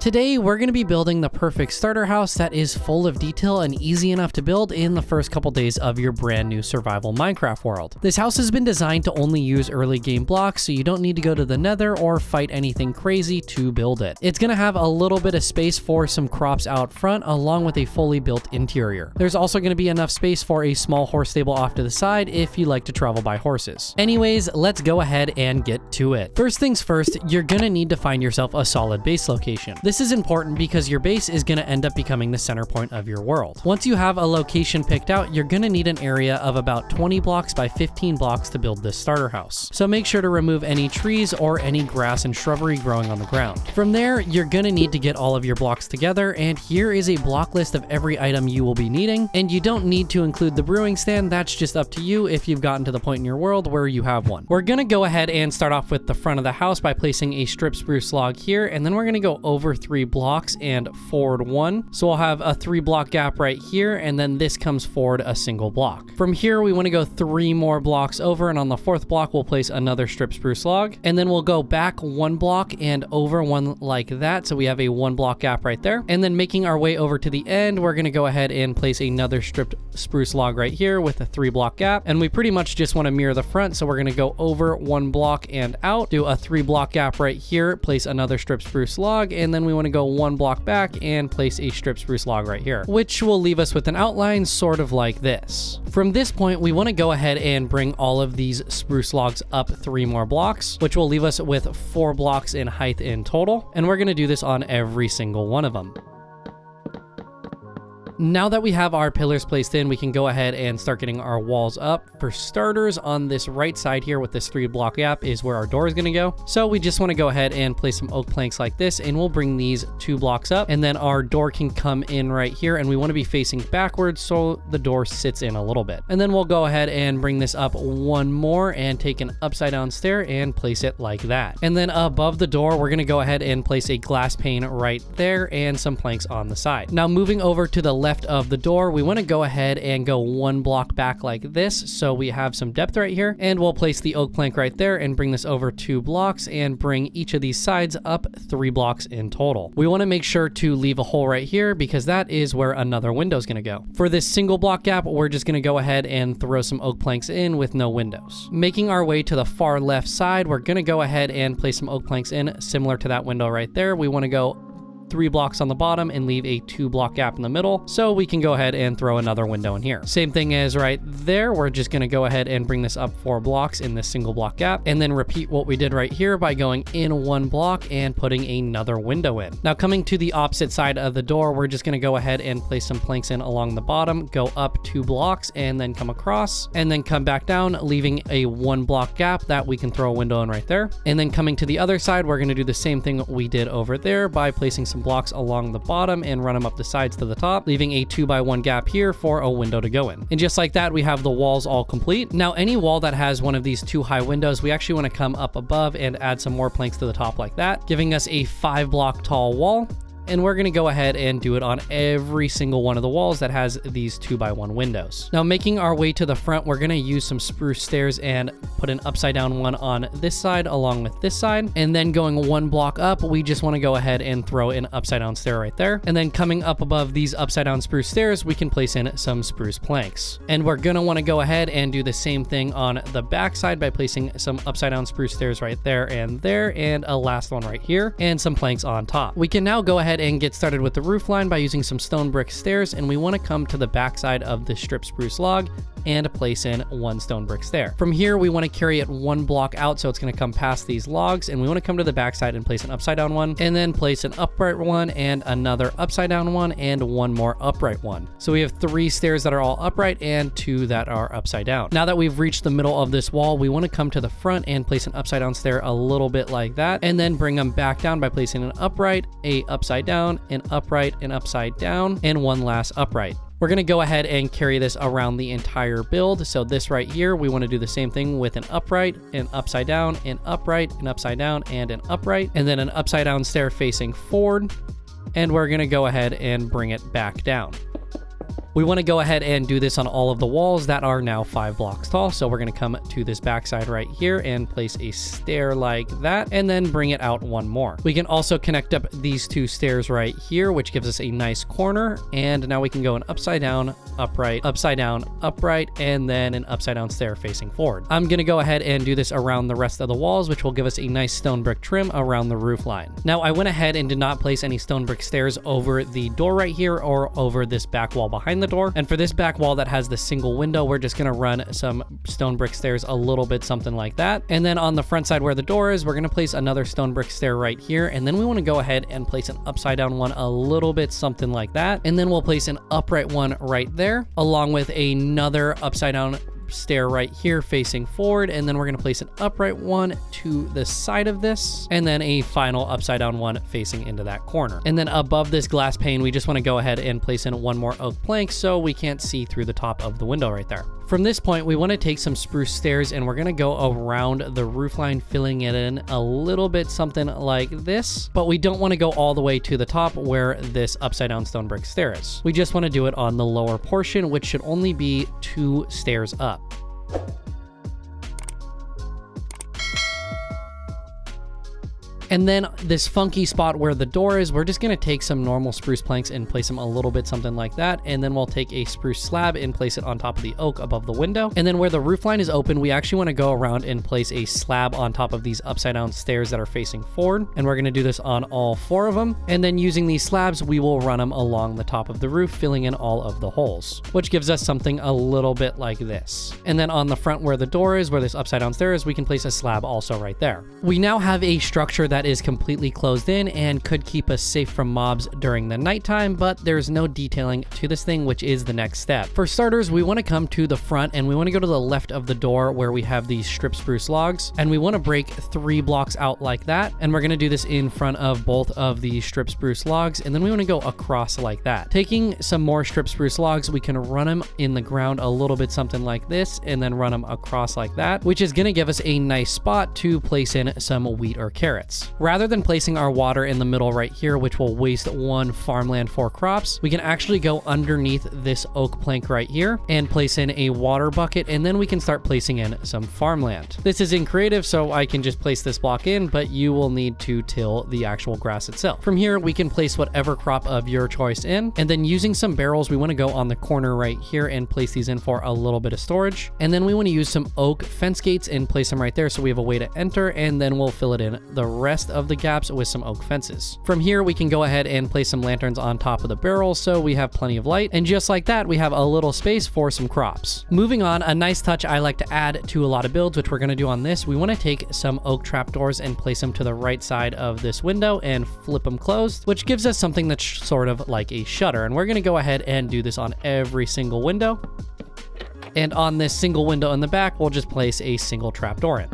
Today, we're going to be building the perfect starter house that is full of detail and easy enough to build in the first couple days of your brand new survival Minecraft world. This house has been designed to only use early game blocks, so you don't need to go to the nether or fight anything crazy to build it. It's going to have a little bit of space for some crops out front, along with a fully built interior. There's also going to be enough space for a small horse stable off to the side if you like to travel by horses. Anyways, let's go ahead and get to it. First things first, you're going to need to find yourself a solid base location. This is important because your base is going to end up becoming the center point of your world. Once you have a location picked out, you're going to need an area of about 20 blocks by 15 blocks to build this starter house. So make sure to remove any trees or any grass and shrubbery growing on the ground. From there, you're going to need to get all of your blocks together, and here is a block list of every item you will be needing, and you don't need to include the brewing stand. That's just up to you if you've gotten to the point in your world where you have one. We're going to go ahead and start off with the front of the house by placing a strip spruce log here, and then we're going to go over 3 blocks and forward 1. So we'll have a 3 block gap right here, and then this comes forward a single block. From here, we want to go 3 more blocks over, and on the 4th block, we'll place another strip spruce log, and then we'll go back 1 block and over 1 like that. So we have a 1 block gap right there. And then making our way over to the end, we're going to go ahead and place another stripped spruce log right here with a 3 block gap. And we pretty much just want to mirror the front. So we're going to go over 1 block and out, do a 3 block gap right here, place another strip spruce log, and then we want to go 1 block back and place a strip spruce log right here, which will leave us with an outline sort of like this. From this point, we want to go ahead and bring all of these spruce logs up 3 more blocks, which will leave us with 4 blocks in height in total. And we're going to do this on every single one of them. Now that we have our pillars placed in, we can go ahead and start getting our walls up. For starters, on this right side here with this 3 block gap is where our door is going to go. So we just want to go ahead and place some oak planks like this, and we'll bring these 2 blocks up, and then our door can come in right here, and we want to be facing backwards so the door sits in a little bit. And then we'll go ahead and bring this up 1 more and take an upside down stair and place it like that. And then above the door, we're going to go ahead and place a glass pane right there and some planks on the side. Now moving over to the left of the door, we want to go ahead and go 1 block back like this, so we have some depth right here, and we'll place the oak plank right there and bring this over 2 blocks and bring each of these sides up 3 blocks in total. We want to make sure to leave a hole right here because that is where another window is going to go. For this single block gap, we're just going to go ahead and throw some oak planks in with no windows. Making our way to the far left side, we're going to go ahead and place some oak planks in similar to that window right there. We want to go 3 blocks on the bottom and leave a 2 block gap in the middle, so we can go ahead and throw another window in here. Same thing as right there. We're just going to go ahead and bring this up 4 blocks in this single block gap, and then repeat what we did right here by going in 1 block and putting another window in. Now coming to the opposite side of the door, we're just going to go ahead and place some planks in along the bottom, go up 2 blocks and then come across, and then come back down, leaving a 1 block gap that we can throw a window in right there. And then coming to the other side, we're going to do the same thing we did over there by placing some blocks along the bottom and run them up the sides to the top, leaving a 2x1 gap here for a window to go in. And just like that, we have the walls all complete. Now any wall that has one of these 2 high windows, we actually want to come up above and add some more planks to the top like that, giving us a 5 block tall wall. And we're going to go ahead and do it on every single one of the walls that has these 2x1 windows. Now making our way to the front, we're going to use some spruce stairs and put an upside down one on this side along with this side. And then going 1 block up, we just want to go ahead and throw an upside down stair right there. And then coming up above these upside down spruce stairs, we can place in some spruce planks. And we're going to want to go ahead and do the same thing on the back side by placing some upside down spruce stairs right there, and a last one right here, and some planks on top. We can now go ahead and get started with the roof line by using some stone brick stairs, and we want to come to the back side of the strip spruce log and place in 1 stone brick stair. From here, we want to carry it 1 block out, so it's going to come past these logs, and we want to come to the back side and place an upside down one, and then place an upright one and another upside down one and 1 more upright one. So we have 3 stairs that are all upright and 2 that are upside down. Now that we've reached the middle of this wall, we want to come to the front and place an upside down stair a little bit like that, and then bring them back down by placing an upright, a upside down, an upright, an upside down, and 1 last upright. We're going to go ahead and carry this around the entire build. So this right here, we want to do the same thing with an upright, an upside down, an upright, an upside down, and an upright, and then an upside down stair facing forward. And we're going to go ahead and bring it back down. We want to go ahead and do this on all of the walls that are now 5 blocks tall. So we're going to come to this backside right here and place a stair like that, and then bring it out one more. We can also connect up these 2 stairs right here, which gives us a nice corner. And now we can go an upside down, upright, upside down, upright, and then an upside down stair facing forward. I'm going to go ahead and do this around the rest of the walls, which will give us a nice stone brick trim around the roof line. Now I went ahead and did not place any stone brick stairs over the door right here or over this back wall behind the door. And for this back wall that has the single window, we're just going to run some stone brick stairs a little bit, something like that. And then on the front side where the door is, we're going to place another stone brick stair right here. And then we want to go ahead and place an upside down one a little bit, something like that. And then we'll place an upright one right there, along with another upside down stair right here facing forward, and then we're going to place an upright one to the side of this, and then a final upside down one facing into that corner. And then above this glass pane, we just want to go ahead and place in one more oak plank so we can't see through the top of the window right there. From this point, we want to take some spruce stairs and we're going to go around the roofline, filling it in a little bit, something like this, but we don't want to go all the way to the top where this upside down stone brick stair is. We just want to do it on the lower portion, which should only be 2 stairs up. And then this funky spot where the door is, we're just going to take some normal spruce planks and place them a little bit, something like that. And then we'll take a spruce slab and place it on top of the oak above the window. And then where the roof line is open, we actually want to go around and place a slab on top of these upside down stairs that are facing forward. And we're going to do this on all 4 of them. And then using these slabs, we will run them along the top of the roof, filling in all of the holes, which gives us something a little bit like this. And then on the front where the door is, where this upside down stair is, we can place a slab also right there. We now have a structure that is completely closed in and could keep us safe from mobs during the nighttime, but there's no detailing to this thing, which is the next step. For starters, we want to come to the front and we want to go to the left of the door where we have these strip spruce logs, and we want to break 3 blocks out like that. And we're going to do this in front of both of the strip spruce logs, and then we want to go across like that. Taking some more strip spruce logs, we can run them in the ground a little bit, something like this, and then run them across like that, which is going to give us a nice spot to place in some wheat or carrots. Rather than placing our water in the middle right here, which will waste 1 farmland for crops, we can actually go underneath this oak plank right here and place in a water bucket, and then we can start placing in some farmland. This is in creative, so I can just place this block in, but you will need to till the actual grass itself. From here, we can place whatever crop of your choice in, and then using some barrels, we want to go on the corner right here and place these in for a little bit of storage. And then we want to use some oak fence gates and place them right there so we have a way to enter, and then we'll fill it in the rest of the gaps with some oak fences. From here, we can go ahead and place some lanterns on top of the barrels so we have plenty of light, and just like that, we have a little space for some crops. Moving on, a nice touch I like to add to a lot of builds, which we're going to do on this, we want to take some oak trapdoors and place them to the right side of this window and flip them closed, which gives us something that's sort of like a shutter. And we're going to go ahead and do this on every single window. And on this single window in the back, we'll just place a single trapdoor in.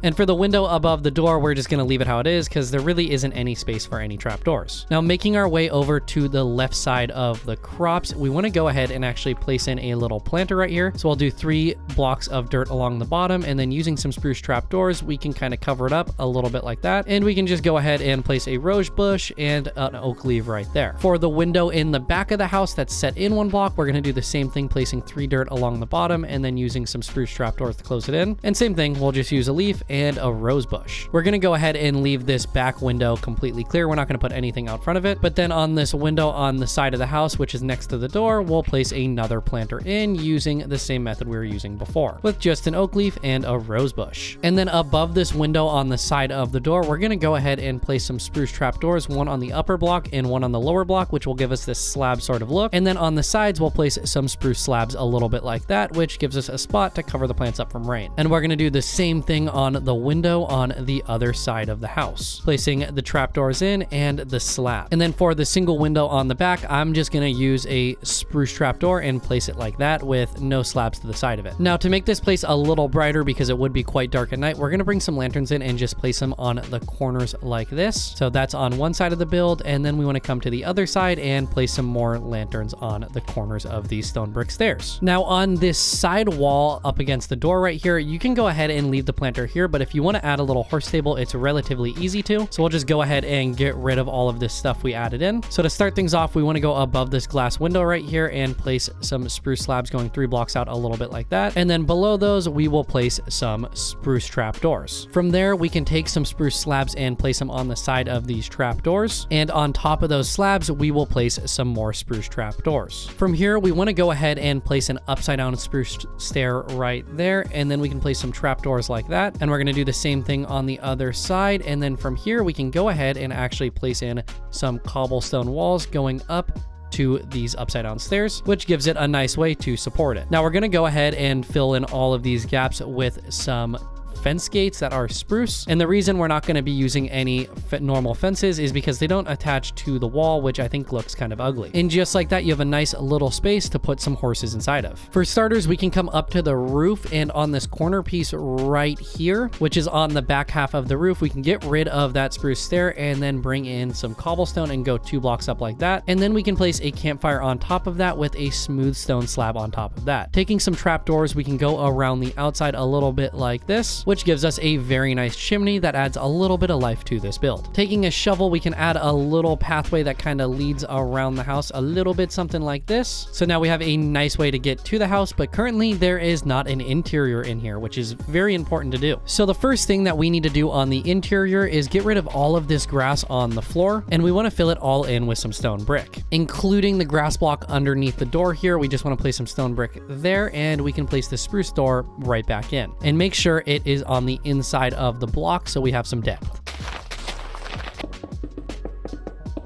And for the window above the door, we're just going to leave it how it is because there really isn't any space for any trapdoors. Now, making our way over to the left side of the crops, we want to go ahead and actually place in a little planter right here. So I'll do 3 blocks of dirt along the bottom, and then using some spruce trapdoors, we can kind of cover it up a little bit like that. And we can just go ahead and place a rose bush and an oak leaf right there. For the window in the back of the house that's set in 1 block, we're going to do the same thing, placing 3 dirt along the bottom and then using some spruce trapdoors to close it in. And same thing, we'll just use a leaf and a rose bush. We're going to go ahead and leave this back window completely clear. We're not going to put anything out front of it. But then on this window on the side of the house, which is next to the door, we'll place another planter in using the same method we were using before, with just an oak leaf and a rose bush. And then above this window on the side of the door, we're going to go ahead and place some spruce trapdoors, 1 on the upper block and 1 on the lower block, which will give us this slab sort of look. And then on the sides, we'll place some spruce slabs a little bit like that, which gives us a spot to cover the plants up from rain. And we're going to do the same thing on the window on the other side of the house, placing the trapdoors in and the slab. And then for the single window on the back, I'm just going to use a spruce trapdoor and place it like that with no slabs to the side of it. Now, to make this place a little brighter, because it would be quite dark at night, we're going to bring some lanterns in and just place them on the corners like this. So that's on one side of the build, and then we want to come to the other side and place some more lanterns on the corners of these stone brick stairs. Now, on this side wall up against the door right here, you can go ahead and leave the planter here, here, but if you want to add a little horse stable, it's relatively easy to. So we'll just go ahead and get rid of all of this stuff we added in. So to start things off, we want to go above this glass window right here and place some spruce slabs going 3 blocks out a little bit like that. And then below those, we will place some spruce trapdoors. From there, we can take some spruce slabs and place them on the side of these trapdoors. And on top of those slabs, we will place some more spruce trapdoors. From here, we want to go ahead and place an upside down spruce stair right there. And then we can place some trapdoors like that. And we're going to do the same thing on the other side. And then from here, we can go ahead and actually place in some cobblestone walls going up to these upside down stairs, which gives it a nice way to support it. Now we're going to go ahead and fill in all of these gaps with some fence gates that are spruce. And the reason we're not going to be using any normal fences is because they don't attach to the wall, which I think looks kind of ugly. And just like that, you have a nice little space to put some horses inside of. For starters, we can come up to the roof, and on this corner piece right here, which is on the back half of the roof, we can get rid of that spruce stair and then bring in some cobblestone and go 2 blocks up like that. And then we can place a campfire on top of that with a smooth stone slab on top of that. Taking some trapdoors, we can go around the outside a little bit like this, which gives us a very nice chimney that adds a little bit of life to this build. Taking a shovel, we can add a little pathway that kind of leads around the house a little bit, something like this. So now we have a nice way to get to the house, but currently there is not an interior in here, which is very important to do. So the first thing that we need to do on the interior is get rid of all of this grass on the floor, and we want to fill it all in with some stone brick, including the grass block underneath the door here. We just want to place some stone brick there, and we can place the spruce door right back in, and make sure it is on the inside of the block so we have some depth.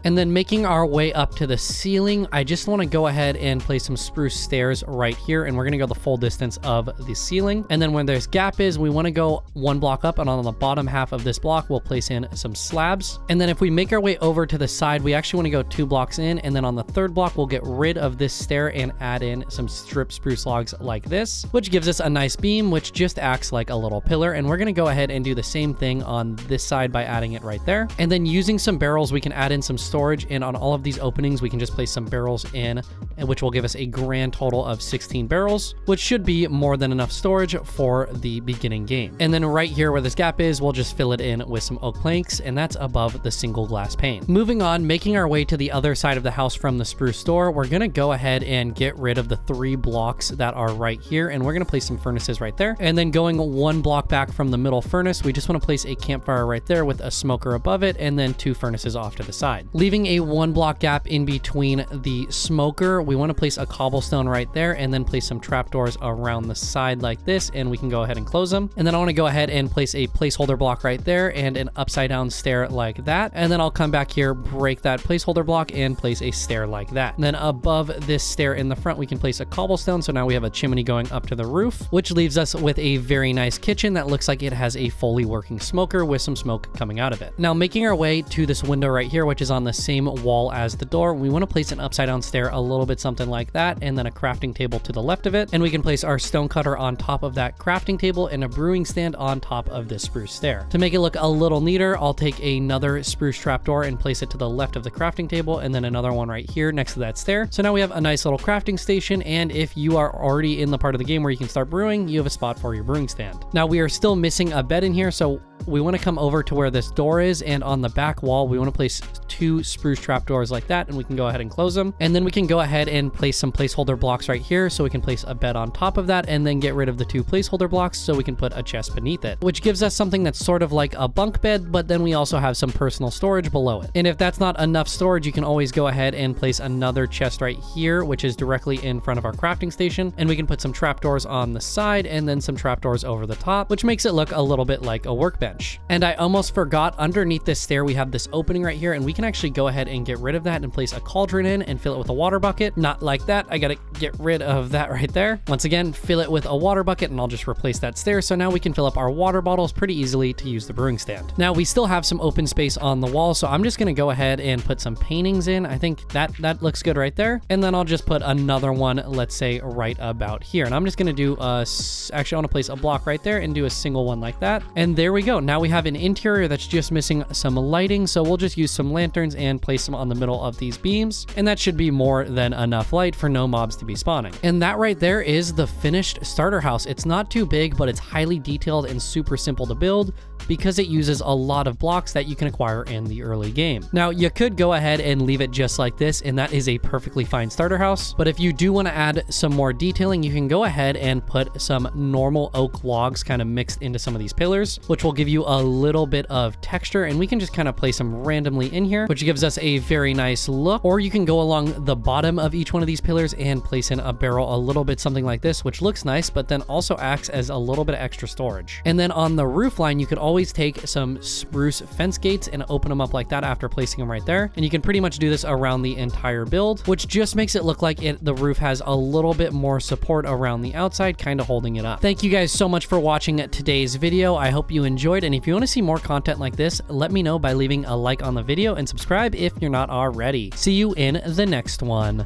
And then making our way up to the ceiling, I just want to go ahead and place some spruce stairs right here, and we're going to go the full distance of the ceiling. And then when there's gap is, we want to go 1 block up, and on the bottom half of this block, we'll place in some slabs. And then if we make our way over to the side, we actually want to go 2 blocks in, and then on the 3rd block, we'll get rid of this stair and add in some strip spruce logs like this, which gives us a nice beam, which just acts like a little pillar. And we're going to go ahead and do the same thing on this side by adding it right there. And then using some barrels, we can add in some storage, and on all of these openings we can just place some barrels in, which will give us a grand total of 16 barrels, which should be more than enough storage for the beginning game. And then right here where this gap is, we'll just fill it in with some oak planks, and that's above the single glass pane. Moving on, making our way to the other side of the house from the spruce door, we're gonna go ahead and get rid of the 3 blocks that are right here, and we're gonna place some furnaces right there. And then going 1 block back from the middle furnace, we just want to place a campfire right there with a smoker above it, and then 2 furnaces off to the side, leaving a 1 block gap in between the smoker. We want to place a cobblestone right there, and then place some trapdoors around the side like this, and we can go ahead and close them. And then I want to go ahead and place a placeholder block right there and an upside down stair like that. And then I'll come back here, break that placeholder block, and place a stair like that. And then above this stair in the front, we can place a cobblestone. So now we have a chimney going up to the roof, which leaves us with a very nice kitchen that looks like it has a fully working smoker with some smoke coming out of it. Now making our way to this window right here, which is on the same wall as the door, we want to place an upside down stair a little bit something like that, and then a crafting table to the left of it, and we can place our stone cutter on top of that crafting table and a brewing stand on top of this spruce stair. To make it look a little neater, I'll take another spruce trapdoor and place it to the left of the crafting table, and then another one right here next to that stair. So now we have a nice little crafting station, and if you are already in the part of the game where you can start brewing, you have a spot for your brewing stand. Now we are still missing a bed in here, so we want to come over to where this door is, and on the back wall we want to place 2 spruce trapdoors like that, and we can go ahead and close them. And then we can go ahead and place some placeholder blocks right here, so we can place a bed on top of that, and then get rid of the 2 placeholder blocks so we can put a chest beneath it, which gives us something that's sort of like a bunk bed, but then we also have some personal storage below it. And if that's not enough storage, you can always go ahead and place another chest right here, which is directly in front of our crafting station, and we can put some trapdoors on the side and then some trapdoors over the top, which makes it look a little bit like a workbench. And I almost forgot, underneath this stair we have this opening right here, and we can actually go ahead and get rid of that and place a cauldron in and fill it with a water bucket. Not like that, I gotta get rid of that right there. Once again, fill it with a water bucket, and I'll just replace that stair. So now we can fill up our water bottles pretty easily to use the brewing stand. Now we still have some open space on the wall, so I'm just gonna go ahead and put some paintings in. I think that looks good right there. And then I'll just put another one, let's say right about here. And I'm just gonna do actually I want to place a block right there and do a single one like that. And there we go. now we have an interior that's just missing some lighting, so we'll just use some lanterns and place them on the middle of these beams, and that should be more than enough light for no mobs to be spawning. And that right there is the finished starter house. It's not too big, but it's highly detailed and super simple to build because it uses a lot of blocks that you can acquire in the early game. Now, you could go ahead and leave it just like this, and that is a perfectly fine starter house. But if you do want to add some more detailing, you can go ahead and put some normal oak logs kind of mixed into some of these pillars, which will give you a little bit of texture, and we can just kind of place them randomly in here, which gives us a very nice look. Or you can go along the bottom of each one of these pillars and place in a barrel a little bit something like this, which looks nice, but then also acts as a little bit of extra storage. And then on the roof line, you could always take some spruce fence gates and open them up like that after placing them right there. And you can pretty much do this around the entire build, which just makes it look like the roof has a little bit more support around the outside, kind of holding it up. Thank you guys so much for watching today's video. I hope you enjoyed, and if you want to see more content like this, let me know by leaving a like on the video and subscribe if you're not already. See you in the next one.